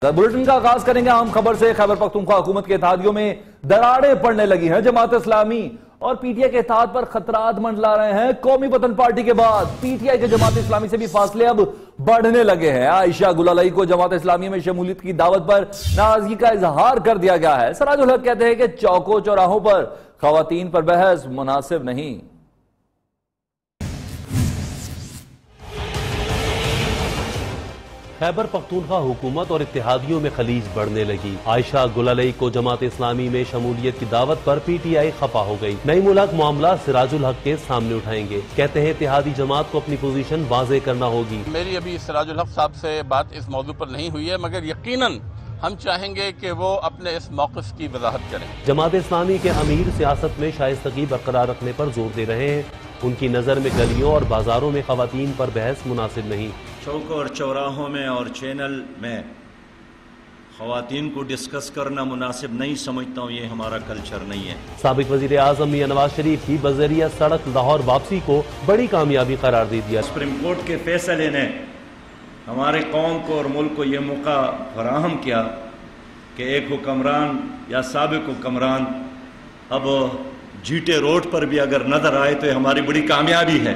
Bulletin का आगाज करेंगे अहम खबर से। खैबर पख्तूनख्वा हुकूमत के इत्तेहादियों में दरारें पड़ने लगी हैं। जमात इस्लामी और पीटीआई के इत्तेहाद पर खतरात मंडला रहे हैं। कौमी वतन पार्टी के बाद पीटीआई के जमात इस्लामी से भी फासले अब बढ़ने लगे हैं। आयशा गुलालई को जमात इस्लामी में शमूलियत की दावत पर नाराजगी का इजहार कर दिया गया है। सराजुल हक कहते हैं कि चौकों चौराहों पर खवातीन पर बहस मुनासिब नहीं। खैबर पख्तूनख्वा हुकूमत और इत्तेहादियों में खलीज बढ़ने लगी। आयशा गुलालई को जमात इस्लामी में शमूलियत की दावत पर पीटीआई खफा हो गई। नई मुल्क मामला सिराजुल हक के सामने उठाएंगे। कहते हैं इत्तेहादी जमात को अपनी पोजीशन वाज़ेह करना होगी। मेरी अभी सिराजुल हक साहब से बात इस मौजू पर नहीं हुई है, मगर यकीनन हम चाहेंगे कि वो अपने इस मौक़िफ़ की वज़ाहत करें। जमात इस्लामी के अमीर सियासत में शाइस्तगी बरकरार रखने पर जोर दे रहे हैं। उनकी नज़र में गलियों और बाजारों में खवातीन पर बहस मुनासिब नहीं। चौकों और चौराहों में और चैनल में खवातीन को डिस्कस करना मुनासिब नहीं समझता हूँ। ये हमारा कल्चर नहीं है। साबिक वज़ीर आज़म मियां नवाज शरीफ की बज़रिया सड़क लाहौर वापसी को बड़ी कामयाबी करार दे दिया। सुप्रीम कोर्ट के फैसले ने हमारे कौम को और मुल्क को ये मौका फराहम किया कि एक हुक्मरान या साबिक हुक्मरान अब जीटे रोड पर भी अगर नजर आए तो हमारी बड़ी कामयाबी है।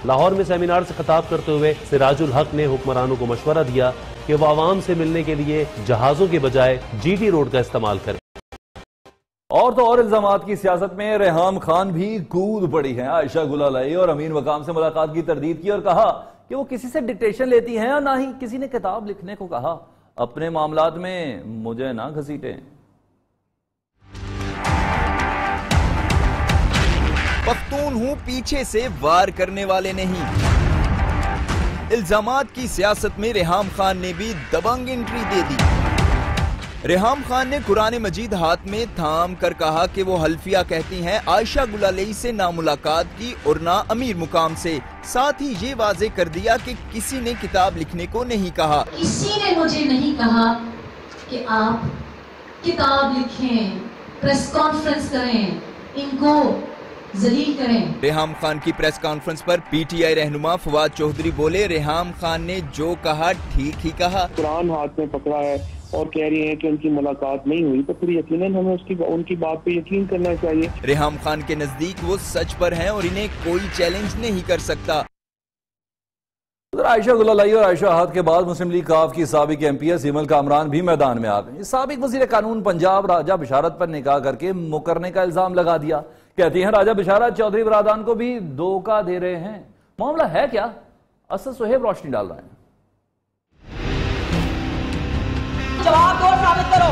लाहौर में सेमिनार से खिताब करते हुए सिराजुल हक ने हुक्मरानों को मशवरा दिया कि वो आवाम से मिलने के लिए जहाजों के बजाय जीटी रोड का इस्तेमाल करें। और तो और इल्जामात की सियासत में रेहाम खान भी कूद पड़ी हैं। आयशा गुलालई और अमीन वकाम से मुलाकात की तरदीद की और कहा कि वो किसी से डिक्टेशन लेती हैं और ना ही किसी ने किताब लिखने को कहा। अपने मामलात में मुझे ना घसीटें। पख्तून हूं, पीछे से वार करने वाले नहीं। इल्जामात की सियासत में रेहाम खान ने भी दबंग एंट्री दे दी। रेहाम खान ने कुरान मजीद हाथ में थाम कर कहा कि वो हल्फिया कहती हैं आयशा गुलालई से ना मुलाकात की और ना अमीर मुकाम से। साथ ही ये वाजे कर दिया कि किसी ने किताब लिखने को नहीं कहा। किसी ने मुझे नहीं कहा कि आप किताब लिखें, प्रेस कॉन्फ्रेंस करें, इनको जलील करें। रेहाम खान की प्रेस कॉन्फ्रेंस पर पीटीआई रहनुमा फवाद चौधरी बोले, रेहाम खान ने जो कहा ठीक ही कहा। कुरान हाथ में पकड़ा है और कह रही हैं कि उनकी मुलाकात नहीं हुई, तो फिर यकीनन हमें उनकी बात पे यकीन करना चाहिए। रेहाम खान के नजदीक वो सच पर हैं और इन्हें कोई चैलेंज नहीं कर सकता। आयशा गुलालई और आयशा आहत के बाद मुस्लिम लीग काफ की साबिक एमपी सीमल कामरान भी मैदान में आ गई। साबिक वजीर कानून पंजाब राजा बिशारत पर निकाह करके मुकरने का इल्जाम लगा दिया। कहती हैं राजा बिशारत चौधरी बरादान को भी धोखा दे रहे हैं। मामला है क्या? असद सुहेब रोशनी डाल रहे हैं। जवाब दो, साबित करो।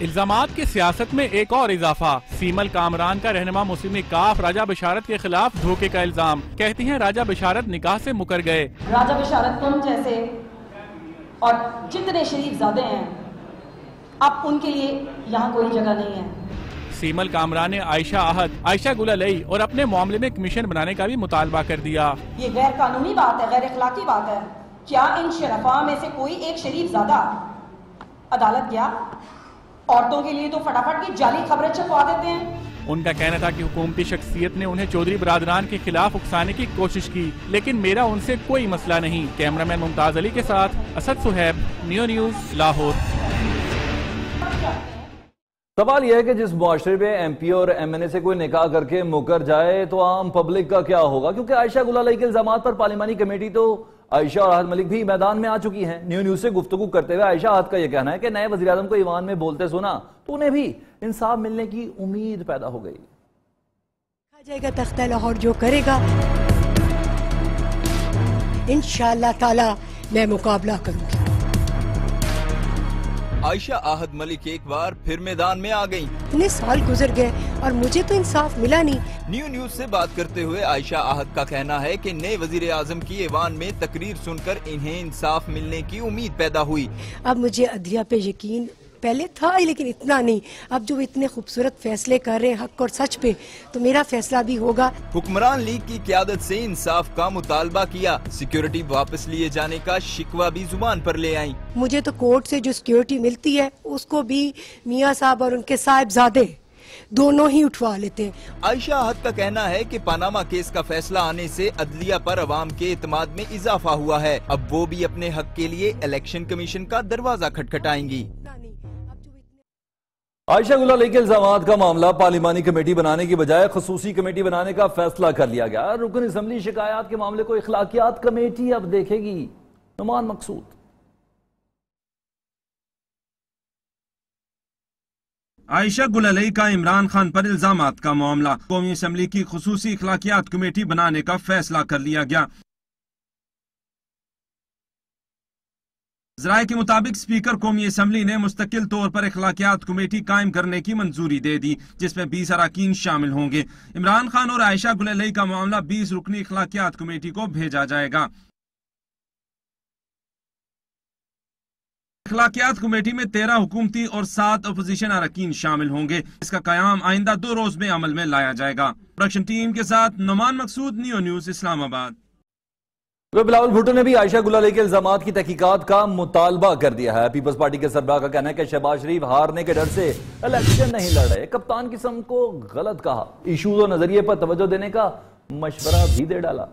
इल्जामात की सियासत में एक और इजाफा। सीमल कामरान का रहनुमा मुस्लिम लीग काफ राजा बिशारत के खिलाफ धोखे का इल्जाम। कहती हैं राजा बिशारत निकाह से मुकर गए। राजा बिशारत तुम जैसे और जितने शरीफ ज़ादे हैं, अब उनके लिए यहाँ कोई जगह नहीं है। सीमल कामरान ने आयशा आहत, आयशा गुलालई और अपने मामले में कमीशन बनाने का भी मुतालबा कर दिया। ये गैर कानूनी बात है, गैर इखलाकी बात है। क्या इन शरफा में से कोई एक शरीफ ज़ादा अदालत गया? औरतों के लिए तो फटाफट की जाली खबरें छपवा देते हैं। उनका कहना था कि हुकूमती शख्सियत ने उन्हें चौधरी बरादरान के खिलाफ उकसाने की कोशिश की, लेकिन मेरा उनसे कोई मसला नहीं। कैमरामैन मुमताज अली के साथ असद सुहेब, नियो न्यूज़, लाहौर। सवाल यह है कि जिस मुआशरे में एमपी और एमएनए से कोई निकाह करके मुकर जाए तो आम पब्लिक का क्या होगा? क्योंकि आयशा गुलालई के इल्जामात पर पार्लिमानी कमेटी तो आयशा और आहत मलिक भी मैदान में आ चुकी हैं। न्यू न्यूज से गुफ्तगू करते हुए आयशा आहत का यह कहना है कि नए वज़ीर आज़म को ईवान में बोलते सुना तो उन्हें भी इंसाफ मिलने की उम्मीद पैदा हो गई। जाएगा तख्ता लाहौर जो करेगा इंशाअल्लाह ताला मैं मुकाबला करूंगी। आयशा आहत मलिक एक बार फिर मैदान में आ गईं। इतने साल गुजर गए और मुझे तो इंसाफ मिला नहीं। न्यू न्यूज से बात करते हुए आयशा आहत का कहना है कि नए वजीर आजम की ऐवान में तकरीर सुनकर इन्हें इंसाफ मिलने की उम्मीद पैदा हुई। अब मुझे अदलिया पे यकीन पहले था ही, लेकिन इतना नहीं। अब जो इतने खूबसूरत फैसले कर रहे हैं हक और सच पे, तो मेरा फैसला भी होगा। हुक्मरान लीग की क़यादत से इंसाफ का मुतालबा किया। सिक्योरिटी वापस लिए जाने का शिकवा भी जुबान पर ले आई। मुझे तो कोर्ट से जो सिक्योरिटी मिलती है उसको भी मियाँ साहब और उनके साहिबजादे दोनों ही उठवा लेते हैं। आयशा अहद का कहना है कि पनामा केस का फैसला आने से अदलिया पर अवाम के इत्मीनान में इजाफा हुआ है। अब वो भी अपने हक के लिए इलेक्शन कमीशन का दरवाजा खटखटाएंगी। आयशा गुलाली के इल्जामात का मामला पार्लिमानी कमेटी बनाने की बजाय खसूसी कमेटी बनाने का फैसला कर लिया गया। रुकन असम्बली शिकायत के मामले को इखलाकियात कमेटी अब देखेगी। नुमान मकसूद। आयशा गुलाली का इमरान खान पर इल्जामात का मामला, कौमी असम्बली की खसूसी इखलाकियात कमेटी बनाने का फैसला कर लिया गया। ज़राए के मुताबिक स्पीकर कौमी असम्बली ने मुस्तकिल तौर पर इखलाकियात कमेटी कायम करने की मंजूरी दे दी, जिसमें 20 अरकान शामिल होंगे। इमरान खान और आयशा गुलाली का मामला 20 रुकनी इखलाकियात कमेटी को भेजा जाएगा। इखलाकियात कमेटी में 13 हुकूमती और 7 अपोजिशन अरकान शामिल होंगे। इसका कयाम आइंदा 2 रोज में अमल में लाया जाएगा। प्रोडक्शन टीम के साथ नुमान मकसूद, नियो न्यूज, इस्लामाबाद। बिलावल भुट्टो ने भी आयशा गुलाली के इल्जामात की तहकीकात का मुतालबा कर दिया है। पीपल्स पार्टी के सरबराह का कहना है कि शहबाज शरीफ हारने के डर से इलेक्शन नहीं लड़ रहे। कप्तान किस्म को गलत कहा, इशूज और नजरिए पर तवज्जो देने का मशवरा भी दे डाला।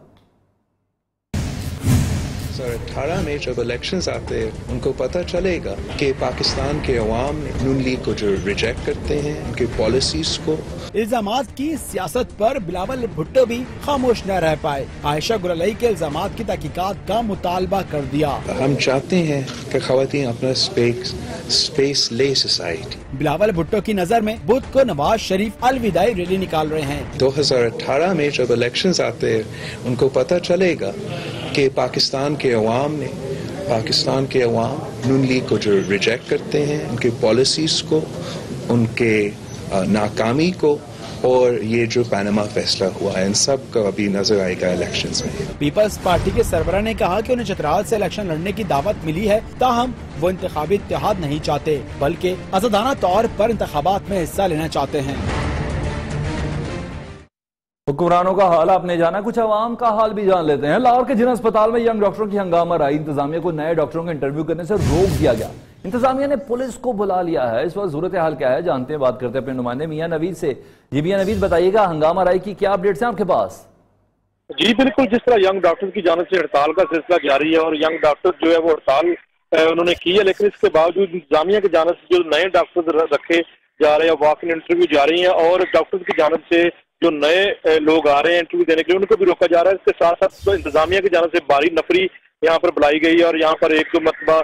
2018 में जब इलेक्शंस आते हैं उनको पता चलेगा कि पाकिस्तान के अवाम ने नून लीग को जो रिजेक्ट करते हैं, उनकी पॉलिसीज को। इल्जामात की सियासत पर बिलावल भुट्टो भी खामोश न रह पाए। आयशा गुलाली के इल्जामात की तहकीकात का मुतालबा कर दिया। हम चाहते हैं कि खवातीन अपना स्पेस ले सोसाइटी। बिलावल भुट्टो की नजर में बुध को नवाज शरीफ अलविदाई रैली निकाल रहे हैं। 2018 में जब इलेक्शंस आते हैं उनको पता चलेगा कि पाकिस्तान के अवाम नून लीग को जो रिजेक्ट करते हैं, उनकी पॉलिसीज को, उनके नाकामी को, और ये जो पनामा फैसला हुआ है, इन सब का अभी नजर आएगा इलेक्शंस में। पीपल्स पार्टी के सरबराह ने कहा कि उन्हें चतराल से इलेक्शन लड़ने की दावत मिली है, ताहम वो इंतखाबी इत्तेहाद नहीं चाहते, बल्कि आजादाना तौर पर इंतखाबात में हिस्सा लेना चाहते हैं। हुक्मरानों का हाल आपने जाना, कुछ अवाम का हाल भी जान लेते हैं। लाहौर के जिन अस्पताल में यंग डॉक्टरों की हंगामा आई, इंतजामिया को नए डॉक्टरों का इंटरव्यू करने से रोक दिया गया। इंतजामिया ने पुलिस को बुला लिया है। इस वक्त सूरत हाल क्या है जानते हैं, बात करते हैं अपने नुमाइंदे मियां नवीद से। जी मियां नवीद, बताइएगा हंगामा आई की क्या अपडेट्स हैं आपके पास? जी बिल्कुल, जिस तरह यंग डॉक्टर की जानिब से हड़ताल का सिलसिला जारी है और यंग डॉक्टर जो है वो हड़ताल उन्होंने की है, लेकिन इसके बावजूद इंतजामिया की जानिब से जो नए डॉक्टर रखे जा रहे हैं, वॉक इन इंटरव्यू जारी है और डॉक्टर की जानिब से जो नए लोग आ रहे हैं इंटरव्यू देने के लिए, उनको भी रोका जा रहा है। इसके साथ साथ तो इंतजामिया की जानिब से भारी नफरी यहाँ पर बुलाई गई और यहाँ पर एक मरतबा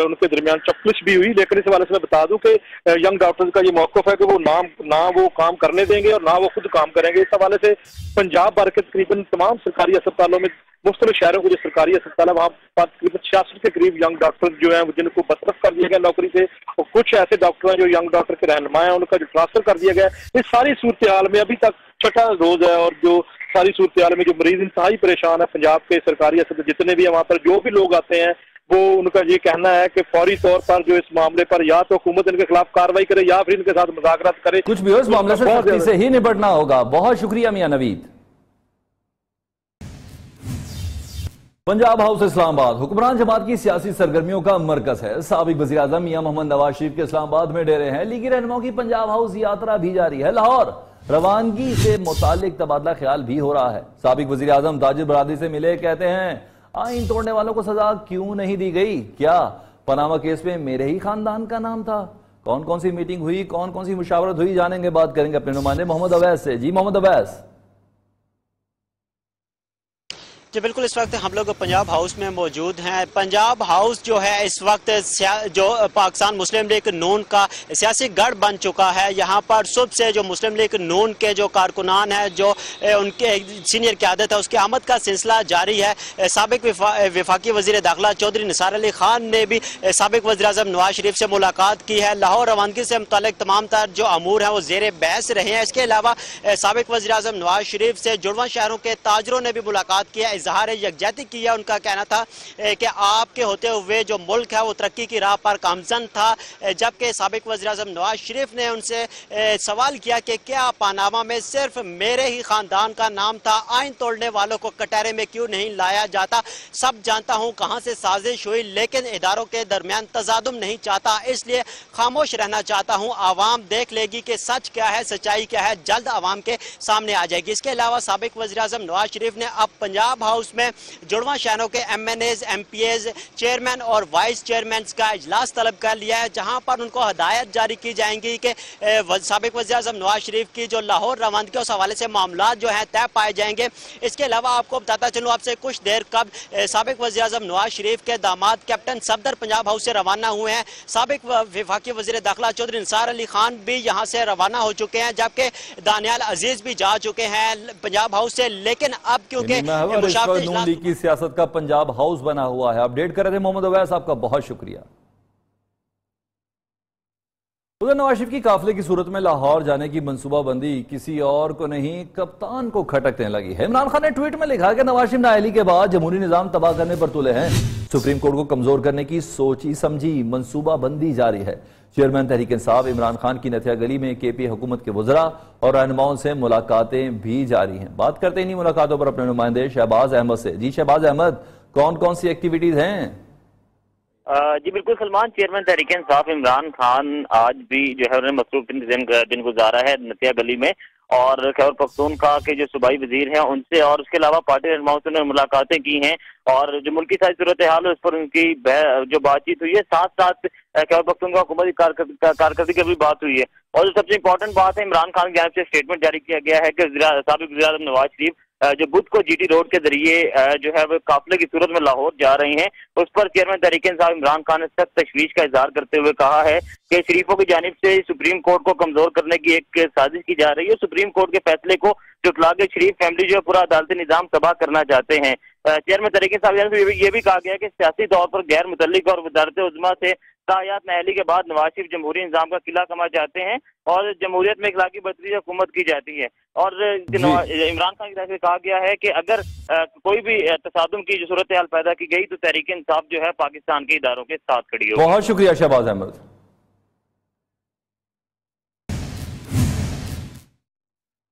उनके दरमियान चपलिश भी हुई। लेकिन इस हवाले से मैं बता दूं कि यंग डॉक्टर्स का ये मौक़िफ़ है कि वो ना वो काम करने देंगे और ना वो खुद काम करेंगे। इस हवाले से पंजाब भर के तकरीबन तमाम सरकारी अस्पतालों में, मुख्तलिफ शहरों के जो सरकारी अस्पताल है वहाँ पर तकरीबन 66 के करीब यंग डॉक्टर जो है जिनको बरतरफ कर दिया गया नौकरी से, और कुछ ऐसे डॉक्टर हैं जो यंग डॉक्टर के रहनुमा हैं, उनका जो ट्रांसफर कर दिया गया। इस सारी सूरत हाल में अभी तक 6ठा रोज है और जो सारी सूरत हाल में जो मरीज इंतहाई परेशान है। पंजाब के सरकारी अस्पताल जितने भी है, वहाँ पर जो भी लोग आते हैं वो उनका ये कहना है कि फौरी तौर पर जो इस मामले पर या तो हुकूमत इनके खिलाफ कार्रवाई करे या फिर इनके साथ मुज़ाकरात करे। कुछ भी हो, इस मामले से सख्ती से ही निपटना होगा। बहुत शुक्रिया मियां नवीद। पंजाब हाउस इस्लामाबाद हुक्मरान जमात की सियासी सरगर्मियों का मरकज है। साबिक वज़ीर आज़म मियां मोहम्मद नवाज शरीफ के इस्लामाबाद में डेरे हैं। लीगी रहनुमाओं की पंजाब हाउस यात्रा भी जारी है। लाहौर रवानगी से मुतालिक तबादला ख्याल भी हो रहा है। साबिक वज़ीर आज़म ताजिर बरादरी से मिले, कहते हैं आईन तोड़ने वालों को सजा क्यों नहीं दी गई? क्या पनामा केस में मेरे ही खानदान का नाम था? कौन कौन सी मीटिंग हुई, कौन कौन सी मुशावरत हुई, जानेंगे, बात करेंगे अपने नुमाइंदे मोहम्मद अवैस से। जी मोहम्मद अवैस। जी बिल्कुल, इस वक्त हम लोग पंजाब हाउस में मौजूद हैं। पंजाब हाउस जो है इस वक्त जो पाकिस्तान मुस्लिम लीग नून का सियासी गढ़ बन चुका है। यहाँ पर सुबह से जो मुस्लिम लीग नून के जो कारकुनान हैं, जो उनके सीनियर क़यादत है, उसकी आमद का सिलसिला जारी है। साबिक वफाकी वज़ीर दाखिला चौधरी निसार अली खान ने भी साबिक वज़ीर आज़म नवाज शरीफ से मुलाकात की है। लाहौर रवानगी से मुतालिक तमाम तर जो अमूर हैं वो ज़ेर बहस रहे हैं। इसके अलावा साबिक वज़ीर आज़म नवाज शरीफ से जुड़वा शहरों के ताजरों ने भी मुलाकात की है। इजहार यकजहती किया। उनका कहना था कि आपके होते हुए जो मुल्क है वो तरक्की की राह पर गामजन था, जबकि साबिक वज़ीर-ए-आज़म नवाज शरीफ ने उनसे सवाल किया कि क्या पानामा में सिर्फ मेरे ही खानदान का नाम था, आइन तोड़ने वालों को कटहरे में क्यों नहीं लाया जाता। सब जानता हूँ कहाँ से साजिश हुई, लेकिन इदारों के दरमियान तजादुम नहीं चाहता, इसलिए खामोश रहना चाहता हूँ। आवाम देख लेगी कि सच क्या है, सच्चाई क्या है, जल्द आवाम के सामने आ जाएगी। इसके अलावा साबिक वज़ीर-ए-आज़म नवाज शरीफ ने अब पंजाब हाउस में जुड़वा शहरों के MNAs, MPAs, चेयरमैन और वाइस चेयरमैन का इजलास तलब कर लिया है, जहाँ पर उनको हदायत जारी की जाएंगी कि साबिक वज़ीर-ए-आज़म नवाज शरीफ की जो लाहौर रवानगी उस हवाले से मामला जो है तय पाए जाएंगे। इसके अलावा आपको बताता चलूँ आपसे कुछ देर कब साबिक वज़ीर-ए-आज़म नवाज शरीफ के दामाद कैप्टन सफदर पंजाब हाउस से रवाना हुए हैं। साबिक वफाकी वज़ीर दाखिला चौधरी निसार अली खान भी यहाँ से रवाना हो चुके हैं, जबकि दानियाल अजीज भी जा चुके हैं पंजाब हाउस से। लेकिन अब क्योंकि नून लीग की सियासत का पंजाब हाउस बना हुआ है। अपडेट कर रहे थे मोहम्मद अवैस, आपका बहुत शुक्रिया। उधर नवाज शरीफ की काफिले की सूरत में लाहौर जाने की मंसूबाबंदी किसी और को नहीं, कप्तान को खटकने लगी है। इमरान खान ने ट्वीट में लिखा कि नवाज शरीफ नाअहली के बाद जमहूरी निजाम तबाह करने पर तुले हैं। सुप्रीम कोर्ट को कमजोर करने की सोची समझी मंसूबाबंदी जारी है। चेयरमैन तहरीक इंसाफ इमरान खान की नथिया गली में KPA हुकूमत के वज़रा और रहनुमाओं से मुलाकातें भी जारी हैं। बात करते इन्हीं मुलाकातों पर अपने नुमाइंदे शहबाज अहमद से। जी शहबाज अहमद, कौन कौन सी एक्टिविटीज हैं? जी बिल्कुल सलमान, चेयरमैन तहरीक इंसाफ इमरान खान आज भी जो है उन्होंने मसरूफ दिन गुजारा है नथिया गली में, और खैबर पख्तूनख्वा के जो सूबाई वजीर हैं उनसे और उसके अलावा पार्टी रहनुमाओं से उन्होंने मुलाकातें की हैं, और जो मुल्क की सारी सूरत हाल है उस पर उनकी जो बातचीत हुई है, साथ साथ खैबर पख्तूनख्वा हुकूमती कारकर्दगी की भी बात हुई है। और जो सबसे इंपॉर्टेंट बात है, इमरान खान की जानब से स्टेटमेंट जारी किया गया है कि साबिक वज़ीर-ए-आज़म नवाज शरीफ जो बुध को GT रोड के जरिए जो है वो काफिले की सूरत में लाहौर जा रहे हैं, उस पर चेयरमैन तहरीक इंसाफ इमरान खान ने सख्त तशवीश का इजहार करते हुए कहा है कि शरीफों की जानिब से सुप्रीम कोर्ट को कमजोर करने की एक साजिश की जा रही है। सुप्रीम कोर्ट के फैसले को जुटला के शरीफ फैमिली जो है पूरा अदालती निजाम तबाह करना चाहते हैं। चेयरमैन तहरीक इंसाफ ये भी कहा गया कि सियासी तौर पर गैर मुतल्लिक और वज़ारत उज़्मा से तायात नाअहली के बाद नवाज शरीफ जमहूरी निजाम का किला कमा चाहते हैं और जमहूरियत में इखलाकी बदतरीज हुकूमत की जाती है। और इमरान खान की तरफ से कहा गया है कि अगर कोई भी तसादुम की जो सूरत हाल पैदा की गई तो तहरीक इंसाफ जो है पाकिस्तान के इदारों के साथ खड़ी होगी। बहुत शुक्रिया शहबाज अहमद।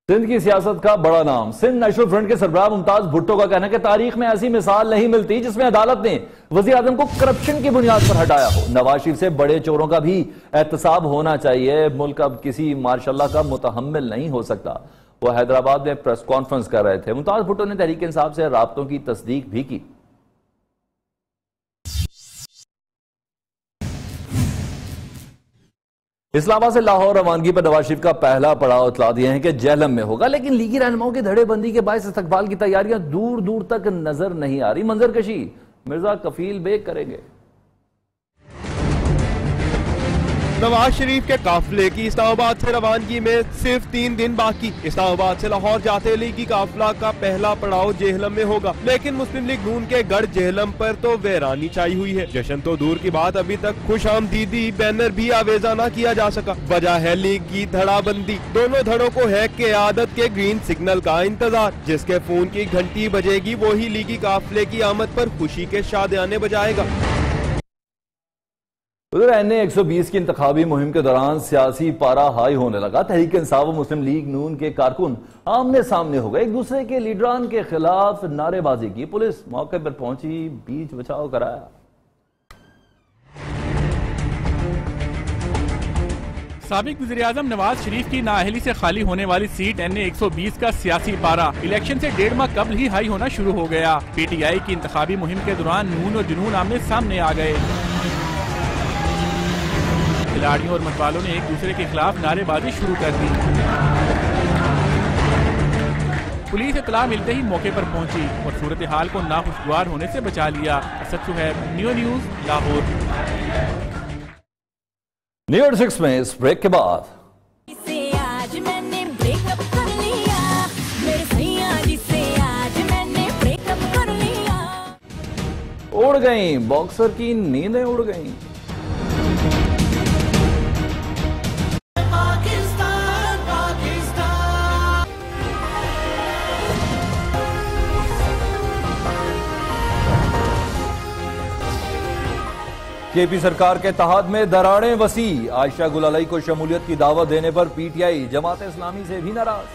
सिंध की सियासत का बड़ा नाम सिंध नेशनल फ्रंट के सरबराह मुमताज भुट्टो का कहना है कि तारीख में ऐसी मिसाल नहीं मिलती जिसमें अदालत ने वज़ीर आज़म को करप्शन की बुनियाद पर हटाया हो। नवाज शरीफ से बड़े चोरों का भी एहतसाब होना चाहिए। मुल्क अब किसी मार्शल्ला का मुतहम्मिल नहीं हो सकता। वो हैदराबाद में प्रेस कॉन्फ्रेंस कर रहे थे। मुमताज भुट्टो ने तहरीक इंसाफ से राब्तों की तस्दीक भी की। इस्लामाबाद से लाहौर रवानगी पर नवाज शरीफ का पहला पड़ाव इतला दिए हैं कि जेहलम में होगा, लेकिन लीगी रहनुमाओं की धड़ेबंदी के बायस इस्तकबाल की तैयारियां दूर दूर तक नजर नहीं आ रही। मंजरकशी मिर्जा कफील बेग करेंगे। नवाज शरीफ के काफिले की इस्लामाबाद से रवानगी में सिर्फ 3 दिन बाकी। इस्लामाबाद से लाहौर जाते लीगी काफिला का पहला पड़ाव जेहलम में होगा, लेकिन मुस्लिम लीग नून के गढ़ जेहलम पर तो वैरानी छाई हुई है। जश्न तो दूर की बात, अभी तक खुशामदीदी बैनर भी आवेजा न किया जा सका। वजह है लीग की धड़ाबंदी। दोनों धड़ों को है क़यादत के ग्रीन सिग्नल का इंतजार। जिसके फोन की घंटी बजेगी वही लीगी काफिले की आमद पर खुशी के शादियाने बजाएगा। उधर NA 120 की इंतखाबी मुहिम के दौरान सियासी पारा हाई होने लगा। तहरीक इंसाफ और मुस्लिम लीग नून के कारकुन आमने सामने हो गए, एक दूसरे के लीडरान के खिलाफ नारेबाजी की। पुलिस मौके पर पहुंची, बीच बचाव कराया। साबिक वज़ीर-ए-आज़म नवाज शरीफ की नाअहली से खाली होने वाली सीट NA 120 का सियासी पारा इलेक्शन से 1.5 माह कबल ही हाई होना शुरू हो गया। PTI की इंतखाबी मुहिम के दौरान नून और जुनून आमने सामने आ गए। खिलाड़ियों और मतवालों ने एक दूसरे के खिलाफ नारेबाजी शुरू कर दी। पुलिस इत्तला मिलते ही मौके पर पहुंची और सूरत हाल को नाखुशगवार होने से बचा लिया। Asad Suhaib, neo news, Lahore. News 6 में इस ब्रेक के बाद आज मैंने ब्रेकअप कर लिया, मेरे सैया जी से आज मैंने ब्रेकअप कर लिया। उड़ गई बॉक्सर की नींदें, उड़ गई। केपी सरकार के तहत में दरारें वसी। आयशा गुलालई को शमूलियत की दावत देने पर पीटीआई जमात इस्लामी से भी नाराज।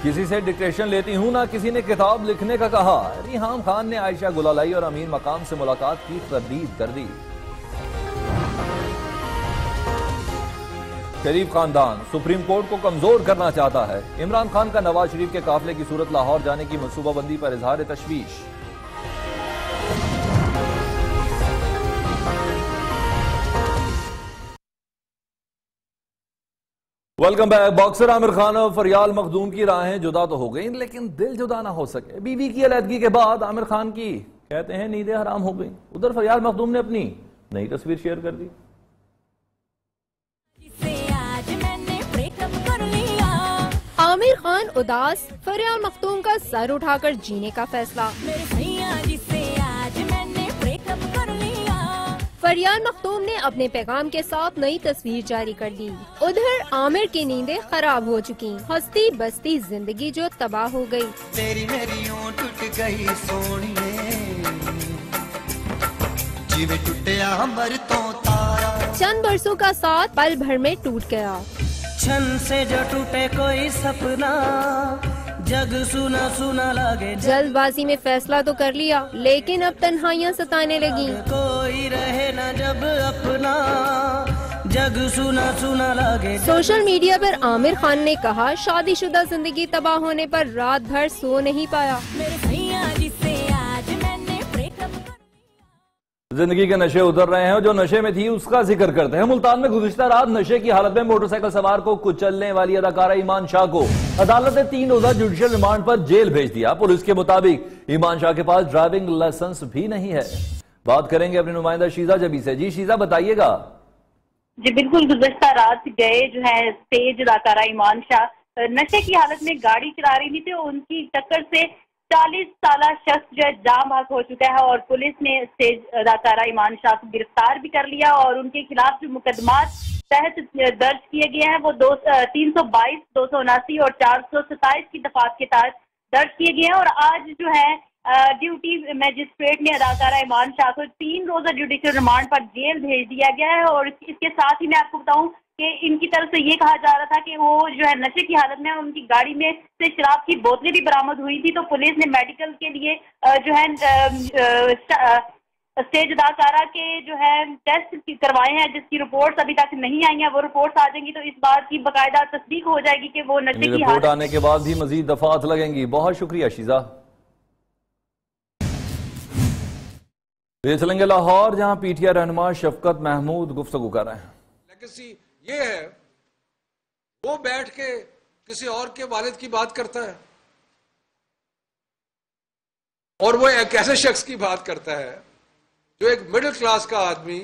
किसी से डिक्टेशन लेती हूं ना किसी ने किताब लिखने का कहा। रिहाम खान ने आयशा गुलालई और अमीन मकाम से मुलाकात की तरदीद कर दी। शरीफ खानदान सुप्रीम कोर्ट को कमजोर करना चाहता है। इमरान खान का नवाज शरीफ के काफिले की सूरत लाहौर जाने की मनसूबाबंदी पर इजहार तशवीश। Welcome back. Boxer Amir Khan और फरियाल मखदूम की राहें जुदा तो हो गई, लेकिन दिल जुदा ना हो सके। बीवी की अलहदगी के बाद आमिर खान की कहते हैं नींदें हराम हो गई। उधर फरियाल मखदूम ने अपनी नई तस्वीर शेयर कर दी। आमिर खान उदास, फरियाल मखदूम का सर उठाकर जीने का फैसला। फरियाल मखदूम ने अपने पैगाम के साथ नई तस्वीर जारी कर दी। उधर आमिर की नींदें खराब हो चुकी, हंसती बसती जिंदगी जो तबाह हो गई। तेरी मेरी यूं टूट गई सोनिए, जिवे टूटे अंबर तो तारा। चंद बरसों का साथ पल भर में टूट गया। छन से जो टूटे कोई सपना, जग सुना सुना लगे। जल्दबाजी में फैसला तो कर लिया, लेकिन अब तन्हाइयां सताने लगी। कोई रहे ना जब अपना, जग सुना सुना लगे। सोशल मीडिया पर आमिर खान ने कहा शादीशुदा जिंदगी तबाह होने पर रात भर सो नहीं पाया। जिंदगी के नशे उतर रहे हैं और जो नशे में थी उसका जिक्र करते हैं। मुल्तान में गुज़िश्ता रात नशे की हालत में मोटरसाइकिल सवार को कुचलने वाली अदाकारा ईमान शाह को अदालत ने 3 रोजा जुडिशियल रिमांड पर जेल भेज दिया। पुलिस के मुताबिक ईमान शाह के पास ड्राइविंग लाइसेंस भी नहीं है। बात करेंगे अपनी नुमाइंदा शीजा जबी से। जी शीजा बताइएगा। जी बिल्कुल, गुज़िश्ता रात गए जो है स्टेज अदाकारा ईमान शाह नशे की हालत में गाड़ी चला रही थी, तो उनकी टक्कर से 40 साला शख्स जो है जाम हक हो चुका है और पुलिस ने स्टेज अदाकारा ईमान शाह को गिरफ्तार भी कर लिया और उनके खिलाफ जो मुकदमात तहत दर्ज किए गए हैं वो 322, 279 और 427 की दफात के तहत दर्ज किए गए हैं। और आज जो है ड्यूटी मजिस्ट्रेट ने अदाकारा ईमान शाह को 3 रोजा जुडिशियल रिमांड पर जेल भेज दिया गया है। और इसके साथ ही मैं आपको बताऊं कि इनकी तरफ से ये कहा जा रहा था कि वो जो है नशे की हालत में उनकी गाड़ी में से शराब की बोतलें भी बरामद हुई थी, तो पुलिस ने मेडिकल के लिए जो है स्टेज अदाकारा के जो है टेस्ट करवाए हैं, जिसकी रिपोर्ट्स अभी तक नहीं आई हैं। वो रिपोर्ट्स आ जाएंगी तो इस बात की बाकायदा तस्दीक हो जाएगी कि वो नशे की रिपोर्ट आने के बाद भी मजीद दफात लगेंगी। बहुत शुक्रिया शीजा। ये चलेंगे लाहौर, जहां पीटीआई रहनुमा शफकत महमूद गुफ्तगू कर रहे हैं। ये है वो बैठ के किसी और के वालिद की बात करता है और वो एक ऐसे शख्स की बात करता है जो एक मिडिल क्लास का आदमी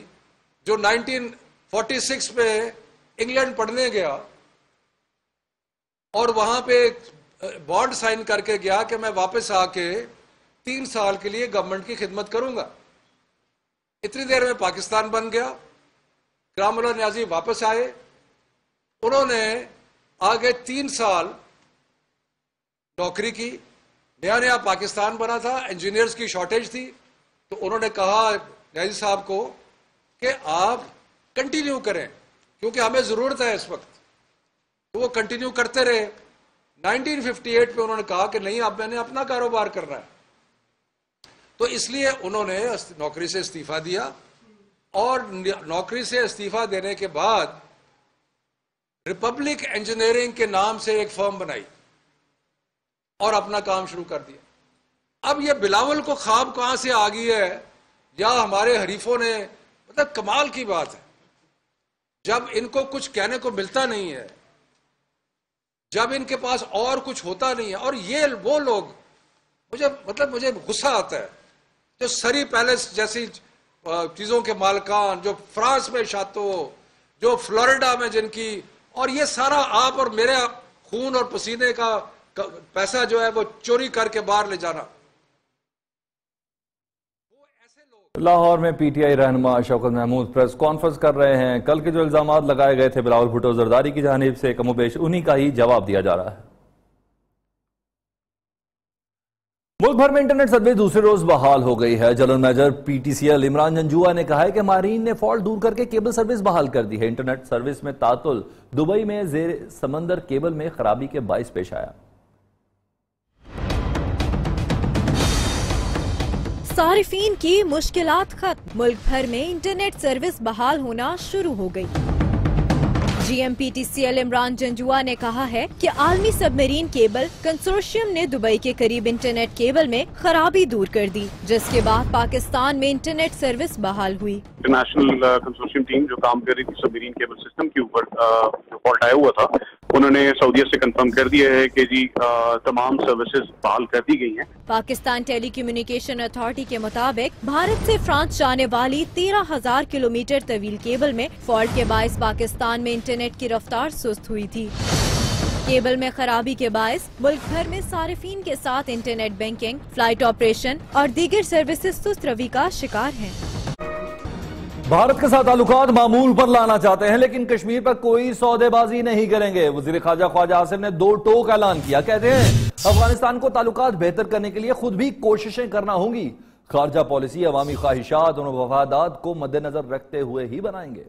जो 1946 में इंग्लैंड पढ़ने गया और वहां पे बॉन्ड साइन करके गया कि मैं वापस आके 3 साल के लिए गवर्नमेंट की खिदमत करूंगा। इतनी देर में पाकिस्तान बन गया, गुलाम न्याजी वापस आए, उन्होंने आगे 3 साल नौकरी की। नया नया पाकिस्तान बना था, इंजीनियर्स की शॉर्टेज थी, तो उन्होंने कहा न्याजी साहब को कि आप कंटिन्यू करें क्योंकि हमें ज़रूरत है इस वक्त। तो वो कंटिन्यू करते रहे। 1958 में उन्होंने कहा कि नहीं, अब मैंने अपना कारोबार करना है, तो इसलिए उन्होंने नौकरी से इस्तीफा दिया और नौकरी से इस्तीफा देने के बाद रिपब्लिक इंजीनियरिंग के नाम से एक फर्म बनाई और अपना काम शुरू कर दिया। अब ये बिलावल को ख्वाब कहां से आ गई है या हमारे हरीफों ने, मतलब कमाल की बात है, जब इनको कुछ कहने को मिलता नहीं है, जब इनके पास और कुछ होता नहीं है। और ये वो लोग, मुझे गुस्सा आता है जो सरी पैलेस जैसी चीजों के मालकान, जो फ्रांस में शातो, जो फ्लोरिडा में जिनकी, और ये सारा आप और मेरे खून और पसीने का पैसा जो है वो चोरी करके बाहर ले जाना। लाहौर में पीटीआई रहनुमा शौकत महमूद प्रेस कॉन्फ्रेंस कर रहे हैं। कल के जो इल्जामात लगाए गए थे बिलावल भुट्टो जरदारी की जानिब से, कमोबेश उन्हीं का ही जवाब दिया जा रहा है। मुल्क भर में इंटरनेट सर्विस दूसरे रोज बहाल हो गई है। General manager PTCL Imran Janjua ने कहा है कि मारीन ने फॉल्ट दूर करके केबल सर्विस बहाल कर दी है। इंटरनेट सर्विस में तातुल दुबई में जेर समंदर केबल में खराबी के बाइस पेश आया। सारिफीन की मुश्किलात खत्म, मुल्क भर में इंटरनेट सर्विस बहाल होना शुरू हो गई। GMPTCL इमरान जंजुआ ने कहा है कि आलमी सबमरीन केबल कंसोर्शियम ने दुबई के करीब इंटरनेट केबल में खराबी दूर कर दी, जिसके बाद पाकिस्तान में इंटरनेट सर्विस बहाल हुई। इंटरनेशनल कंसोर्शियम टीम जो काम कर रही थी सबमरीन केबल सिस्टम के ऊपर जो फॉल्ट आया हुआ था, उन्होंने सऊदीया से कंफर्म कर दिया है कि जी तमाम सर्विसेज बहाल कर दी गई हैं। पाकिस्तान टेलीकम्युनिकेशन अथॉरिटी के मुताबिक भारत से फ्रांस जाने वाली 13,000 किलोमीटर तवील केबल में फॉल्ट के बायस पाकिस्तान में इंटरनेट की रफ्तार सुस्त हुई थी। केबल में खराबी के बायस मुल्क भर में सारिफीन के साथ इंटरनेट बैंकिंग, फ्लाइट ऑपरेशन और दीगर सर्विसेज सुस्त रवि का शिकार हैं। भारत के साथ ताल्लुकात मामूल पर लाना चाहते हैं, लेकिन कश्मीर पर कोई सौदेबाजी नहीं करेंगे। वजीर खारजा ख्वाजा आसिफ ने दो टोक ऐलान किया। कहते हैं अफगानिस्तान को ताल्लुकात बेहतर करने के लिए खुद भी कोशिशें करना होंगी। खारजा पॉलिसी अवामी ख्वाहिशात और मफादात को मद्देनजर रखते हुए ही बनाएंगे।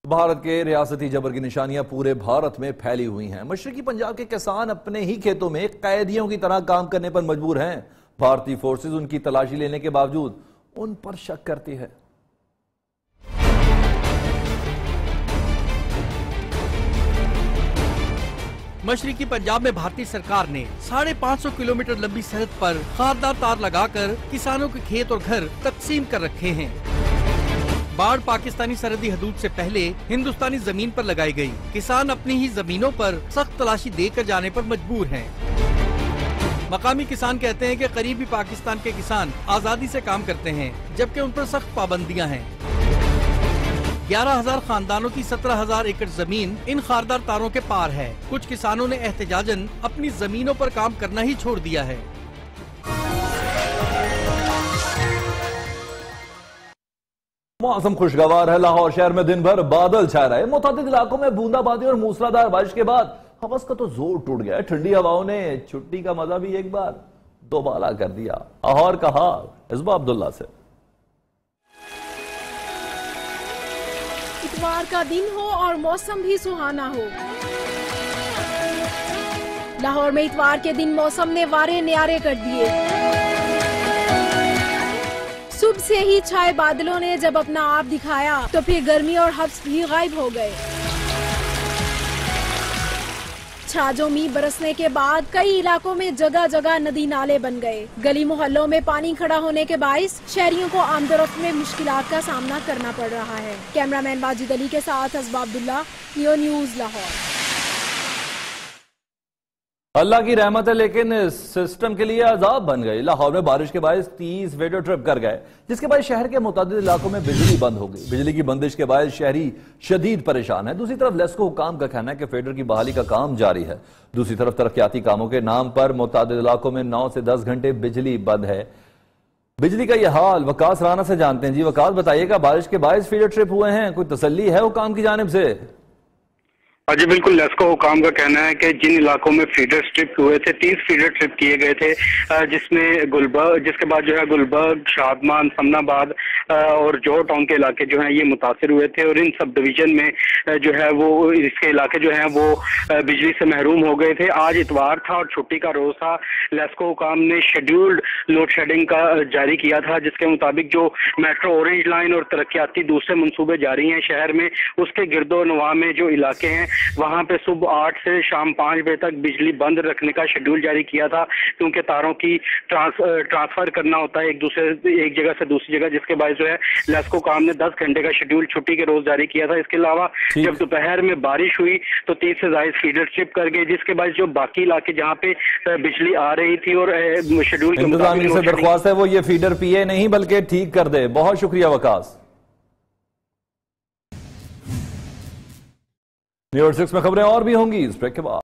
भारत के रियासती जबर की निशानियां पूरे भारत में फैली हुई हैं। मशरकी पंजाब के किसान अपने ही खेतों में कैदियों की तरह काम करने पर मजबूर हैं। भारतीय फोर्सेज उनकी तलाशी लेने के बावजूद उन पर शक करती है। मशरकी पंजाब में भारतीय सरकार ने 550 किलोमीटर लंबी सरहद पर खारदार तार लगाकर किसानों के खेत और घर तकसीम कर रखे हैं। बाढ़ पाकिस्तानी सरहदी हदूद से पहले हिंदुस्तानी जमीन पर लगाई गई। किसान अपनी ही जमीनों पर सख्त तलाशी देकर जाने पर मजबूर हैं। मकामी किसान कहते हैं कि करीबी पाकिस्तान के किसान आजादी से काम करते हैं, जबकि उन पर सख्त पाबंदियां हैं। 11,000 खानदानों की 17,000 एकड़ जमीन इन खारदार तारों के पार है। कुछ किसानों ने एहतजाजन अपनी जमीनों पर काम करना ही छोड़ दिया है। मौसम खुशगवार है। लाहौर शहर में दिन भर बादल छाए रहे। मुतादिद इलाकों में बूंदाबांदी और मूसलाधार बारिश के बाद हवस का तो जोर टूट गया। ठंडी हवाओं ने छुट्टी का मजा भी एक बार दोबारा कर दिया। लाहौर का हाल इस्बा अब्दुल्ला से। इतवार का दिन हो और मौसम भी सुहाना हो। लाहौर में इतवार के दिन मौसम ने वारे न्यारे कर दिए। सुबह से ही छाए बादलों ने जब अपना आप दिखाया तो फिर गर्मी और हब्स भी गायब हो गए। छाजों में बरसने के बाद कई इलाकों में जगह जगह नदी नाले बन गए। गली मोहल्लों में पानी खड़ा होने के बाइस शहरियों को आमदोरफ्त में मुश्किलात का सामना करना पड़ रहा है। कैमरामैन वाजिद अली के साथ इस्बा अब्दुल्ला, नियो न्यूज लाहौर। अल्लाह की रहमत है, लेकिन सिस्टम के लिए अजाब बन गई। लाहौर में बारिश के बायस 30 वीडियो ट्रिप कर गए, जिसके बाद शहर के मुतादिद इलाकों में बिजली बंद हो गई। बिजली की बंदिश के बायस शहरी शदीद परेशान है। दूसरी तरफ लेस्को हुकाम का कहना है कि फेडर की बहाली का काम जारी है। दूसरी तरफ तरक्याती कामों के नाम पर मुतादिद इलाकों में 9 से 10 घंटे बिजली बंद है। बिजली का यह हाल वकास राना से जानते हैं। जी वकास, बताइएगा, बारिश के बायस फीडर ट्रिप हुए हैं, कोई तसल्ली है हुकाम की जानिब से? जी बिल्कुल, लेस्को हुकाम का कहना है कि जिन इलाकों में फीडर ट्रिप हुए थे, 30 फीडर ट्रिप किए गए थे, जिसमें गुलबर्ग, जिसके बाद जो है गुलबर्ग, शादमान, समनाबाद और जोहर टाउन के इलाके जो हैं ये मुतासर हुए थे। और इन सब डिवीजन में जो है वो इसके इलाके जो हैं वो बिजली से महरूम हो गए थे। आज इतवार था और छुट्टी का रोज था। लेस्को हुकाम ने शेड्यूल्ड लोड शेडिंग का जारी किया था, जिसके मुताबिक जो मेट्रो ऑरेंज लाइन और तरक्याती दूसरे मंसूबे जारी हैं शहर में, उसके गिरदो नवा में जो इलाके हैं वहां पे सुबह 8 से शाम 5 बजे तक बिजली बंद रखने का शेड्यूल जारी किया था, क्योंकि तारों की ट्रांसफर करना होता है एक जगह से दूसरी जगह, जिसके बाद जो है लेस्को काम ने 10 घंटे का शेड्यूल छुट्टी के रोज जारी किया था। इसके अलावा जब दोपहर में बारिश हुई तो 30 से ज्यादा फीडर ट्रिप कर गए, जिसके बाद जो बाकी इलाके जहाँ पे बिजली आ रही थी और शेड्यूल के मुताबिक से दरख्वास्त है वो ये फीडर पिए नहीं बल्कि ठीक कर दे। बहुत शुक्रिया वकास। न्यूज़ 6 में खबरें और भी होंगी इस ब्रेक के बाद।